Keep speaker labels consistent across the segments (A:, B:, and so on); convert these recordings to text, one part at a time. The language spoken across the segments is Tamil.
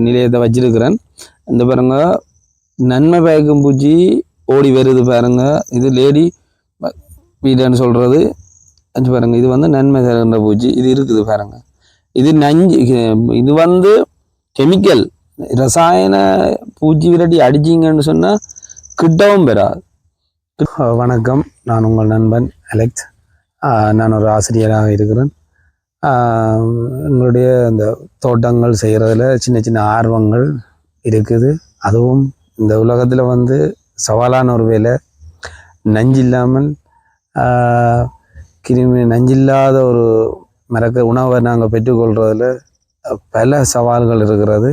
A: நிலையத்தை வச்சிருக்கிறேன். இந்த பாருங்க நன்மை பயக்கும் பூச்சி ஓடி வருது பாருங்க. இது லேடி வீடுன்னு சொல்றது பாருங்க. இது வந்து நன்மை தருகின்ற பூச்சி இது இருக்குது பாருங்க. இது நஞ்சு, இது வந்து கெமிக்கல் ரசாயன பூச்சி விரட்டி அடிச்சிங்கன்னு சொன்னா கிட்டவும் பெறாது. வணக்கம், நான் உங்கள் நண்பன் அலெக்ஸ். நான் ஒரு ஆசிரியராக இருக்கிறேன். எங்களுடைய இந்த தோட்டங்கள் செய்கிறதுல சின்ன சின்ன ஆர்வங்கள் இருக்குது. அதுவும் இந்த உலகத்தில் வந்து சவாலான ஒரு வேலை. நஞ்சில்லாமல் நஞ்சில்லாத ஒரு உணவை நாங்கள் பெற்றுக்கொள்கிறதுல பல சவால்கள் இருக்கிறது.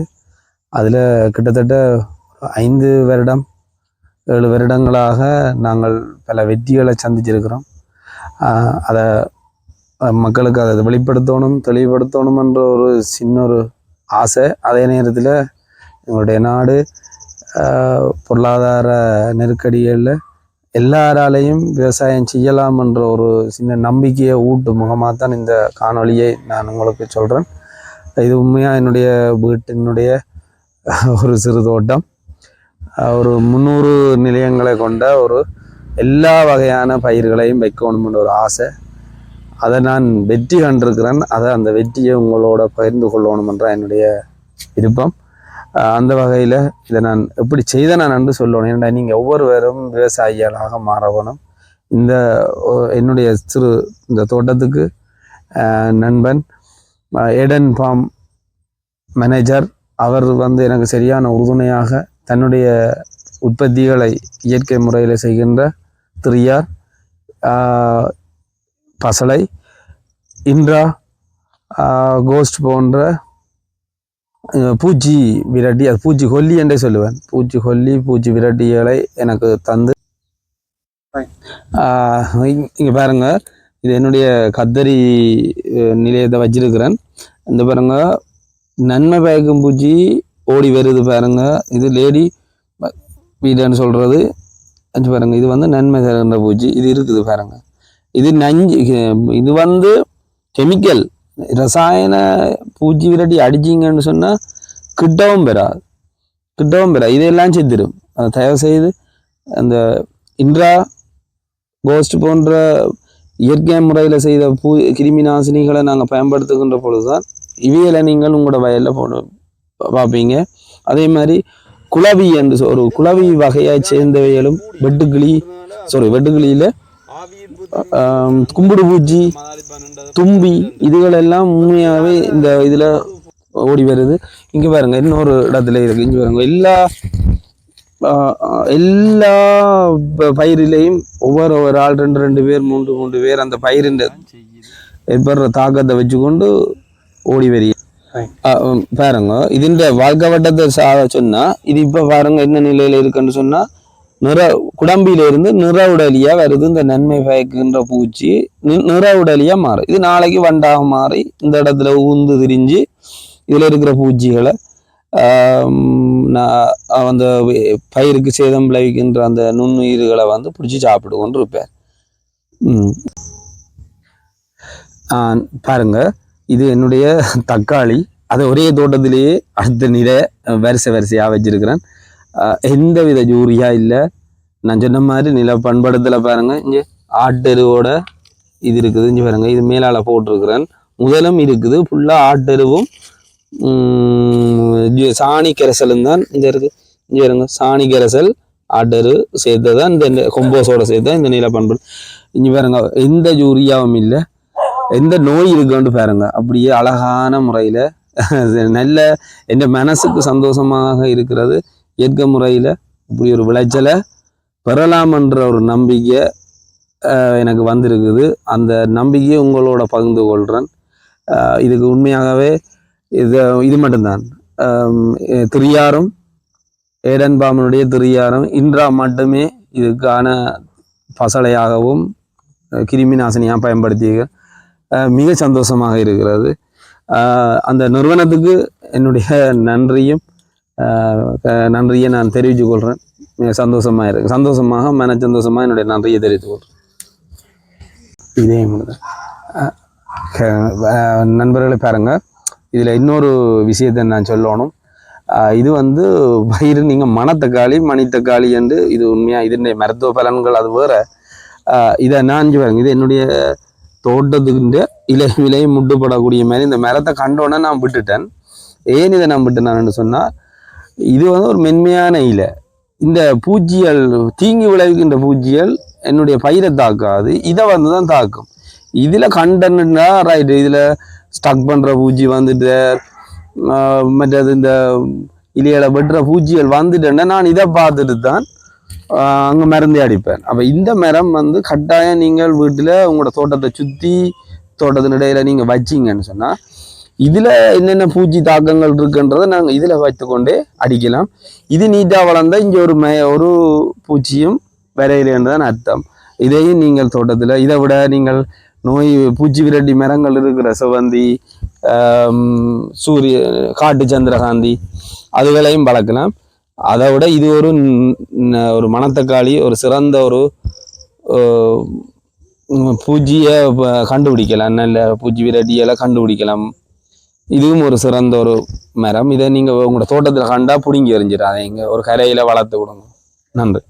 A: அதில் கிட்டத்தட்ட 5 வருடம் 7 வருடங்களாக நாங்கள் பல வெற்றிகளை சந்திச்சிருக்கிறோம். அதை மக்களுக்கு அதை வெளிப்படுத்தணும், தெளிவுபடுத்தணும் என்ற ஒரு சின்ன ஒரு ஆசை. அதே நேரத்தில் எங்களுடைய நாடு பொருளாதார நெருக்கடிகளில் எல்லாராலையும் விவசாயம் செய்யலாம் என்ற ஒரு சின்ன நம்பிக்கையை ஊட்டும் முகமாக தான் இந்த காணொளியை நான் உங்களுக்கு சொல்கிறேன். இது உண்மையாக என்னுடைய வீட்டினுடைய ஒரு சிறு தோட்டம். ஒரு 300 நிலையங்களை கொண்ட ஒரு எல்லா வகையான பயிர்களையும் வைக்கணும்ன்ற ஒரு ஆசை. அதை நான் வெற்றி கண்டிருக்கிறேன். அந்த வெற்றியை உங்களோட பகிர்ந்து கொள்ளணுமென்ற என்னுடைய விருப்பம். அந்த வகையில் இதை நான் எப்படி செய்தேன் நான் என்று சொல்லணும். ஏன்னா நீங்கள் ஒவ்வொருவரும் விவசாயிகளாக மாறணும். என்னுடைய இந்த தோட்டத்துக்கு நண்பன் ஏடன் ஃபார்ம் மேனேஜர் அவர் வந்து எனக்கு சரியான உறுதுணையாக தன்னுடைய உற்பத்திகளை இயற்கை முறையில் செய்கின்ற திரியார், பசலை, இன்ட்ரா, கோஸ்ட் போன்ற பூச்சி விரட்டி, அது பூச்சி கொல்லி என்றே சொல்லுவேன், பூச்சி விரட்டிகளை எனக்கு தந்து இங்கே பாருங்க. இது என்னுடைய கத்தரி நிலையத்தை வச்சிருக்கிறேன். இந்த பாருங்க நன்மை பயக்கும் பூச்சி ஓடி வருது பாருங்க. இது லேடி வீடுன்னு சொல்றது பாருங்க. இது வந்து நன்மை தருகின்ற பூச்சி இது இருக்குது பாருங்க. இது நஞ்சு, இது வந்து கெமிக்கல் ரசாயன பூச்சி விரட்டி அடிச்சிங்கன்னு சொன்னா கிட்டவும் பெறாது. இதெல்லாம் செத்துடும். தயவு செய்து அந்த இன்ட்ரா, கோஸ்ட் போன்ற இயற்கை முறையில் செய்த கிருமி நாசினிகளை நாங்கள் பயன்படுத்துகின்ற பொழுதுதான் இவைகளை நீங்கள் உங்களோட வயலில் பார்ப்பீங்க. அதே மாதிரி குளவி என்று ஒரு குளவி வகையை சேர்ந்தவைகளும் வெட்டுக்கிளியில கும்பிடு பூச்சி, தும்பி, இதுகளெல்லாம் உண்மையாகவே இந்த இதில் ஓடி வருது. இங்கே பாருங்க இன்னொரு இடத்துல இருக்கு. இங்கே பாருங்க எல்லா பயிரிலையும் ஒவ்வொரு ஆள் 2 பேர் 3 பேர் அந்த பயிரின் ஏற்படுற தாக்கத்தை வச்சுக்கொண்டு ஓடி வரிய பாருங்க. இதுன்ற வாழ்க்கை வட்டத்தை சொன்னா இது இப்ப பாருங்க என்ன நிலையில இருக்குன்னு சொன்னா குடம்பியில இருந்து நிறவுடலியா வருது. இந்த நன்மை பயக்குகின்ற பூச்சி நிறவுடலியா மாறும். இது நாளைக்கு வண்டாக மாறி இந்த இடத்துல ஊந்து திரிஞ்சு இதுல இருக்கிற பூச்சிகளை அந்த பயிருக்கு சேதம் விளைவிக்கின்ற அந்த நுண்ணுயிர்களை வந்து பிடிச்சி சாப்பிட்டு கொண்டு இருப்பார். பாருங்க இது என்னுடைய தக்காளி. அதை ஒரே தோட்டத்திலேயே அடுத்த நிலை வரிசையா வச்சிருக்கிறேன். எந்த வித யூரியா இல்லை. நான் சொன்ன மாதிரி நில பண்படுத்தல பாருங்க. இங்கே ஆட்டெருவோட இது இருக்குது. இங்கே பாருங்க இது மேலால போட்டிருக்கிறேன். முதலும் இருக்குது ஃபுல்லா ஆட்டெருவும் சாணி கரைசலும் தான் இந்த இருக்கு. இங்கே பாருங்க சாணி கரைசல் ஆட்டெரு சேர்த்ததான் இந்த கொம்போஸோட சேர்த்தா இந்த நில பண்படு. இங்கே பாருங்க எந்த யூரியாவும் இல்லை. எந்த நோய் இருக்குன்னு பாருங்க. அப்படியே அழகான முறையில நல்ல என் மனசுக்கு சந்தோஷமாக இருக்கிறது. இயற்கை முறையில் இப்படி ஒரு விளைச்சலை பெறலாம் என்ற ஒரு நம்பிக்கை எனக்கு வந்திருக்குது. அந்த நம்பிக்கையை உங்களோட பகிர்ந்து கொள்கிறேன். இதுக்கு உண்மையாகவே இது மட்டும்தான் திரியாரும் ஏடன் பாமனுடைய திரியாரும் இன்ட்ரா மட்டுமே இதுக்கான பசலையாகவும் கிருமி நாசினியாக பயன்படுத்திய மிக சந்தோஷமாக இருக்கிறது. அந்த நிறுவனத்துக்கு என்னுடைய நன்றியை நான் தெரிவித்துக் கொள்கிறேன். மிக சந்தோஷமாக மனச்சந்தோஷமாக என்னுடைய நன்றியை தெரிவித்துக் கொள்கிறேன். இதே நண்பர்களை பாருங்க. இதில் இன்னொரு விஷயத்தை நான் சொல்லணும். இது வந்து வயிறு நீங்கள் மணத்தக்காளி மணித்தக்காளி என்று இது உண்மையாக இதனுடைய மருத்துவ பலன்கள் அது வேறு. இதை நான் பாருங்க, இது என்னுடைய தோட்டத்துக்கு விலை முட்டுப்படக்கூடிய மாதிரி இந்த மரத்தை கண்டோன்னே நான் விட்டுட்டேன். ஏன் இதை நான் விட்டுனான்னு சொன்னால், இது வந்து ஒரு மென்மையான இலை. இந்த பூச்சிகள் தீங்கி விளைவிக்கின்ற பூச்சிகள் என்னுடைய பயிரை தாக்காது, இதை வந்து தான் தாக்கும். இதில் கண்டன்னா ரைட்டு, இதில் ஸ்டக் பண்ணுற பூச்சி வந்துட்டு மற்றது இந்த இலையில வெட்டுற பூச்சிகள் வந்துட்டேன்னா நான் இதை பார்த்துட்டு தான் அங்கே மருந்தே அடிப்பேன். அப்போ இந்த மரம் வந்து கட்டாயம் நீங்கள் வீட்டில் உங்களோட தோட்டத்தை சுற்றி தோட்டத்தின் இடையில நீங்கள் வச்சிங்கன்னு சொன்னால் இதில் என்னென்ன பூச்சி தாக்கங்கள் இருக்குன்றதை நாங்கள் இதில் வைத்துக்கொண்டே அடிக்கலாம். இது நீட்டாக வளர்ந்தால் இங்கே ஒரு பூச்சியும் வரையிலேன்னு தான் அர்த்தம். இதையும் நீங்கள் தோட்டத்தில் இதை விட நீங்கள் பூச்சி விரட்டி மரங்கள் இருக்கிற செவந்தி, சூரிய காட்டு சந்திரகாந்தி அதுகளையும் வளர்க்கலாம். அதை விட இது ஒரு மணத்தக்காளி ஒரு சிறந்த ஒரு பூச்சியை கண்டுபிடிக்கலாம். நல்ல பூச்சி விரட்டியெல்லாம் கண்டுபிடிக்கலாம். இதுவும் ஒரு சிறந்த ஒரு மரம். இதை நீங்கள் உங்களோட தோட்டத்தில் கண்டா பிடுங்கி எறிஞ்சிடாதீங்க, ஒரு கரையில் வளர்த்து விடுங்க. நன்றி.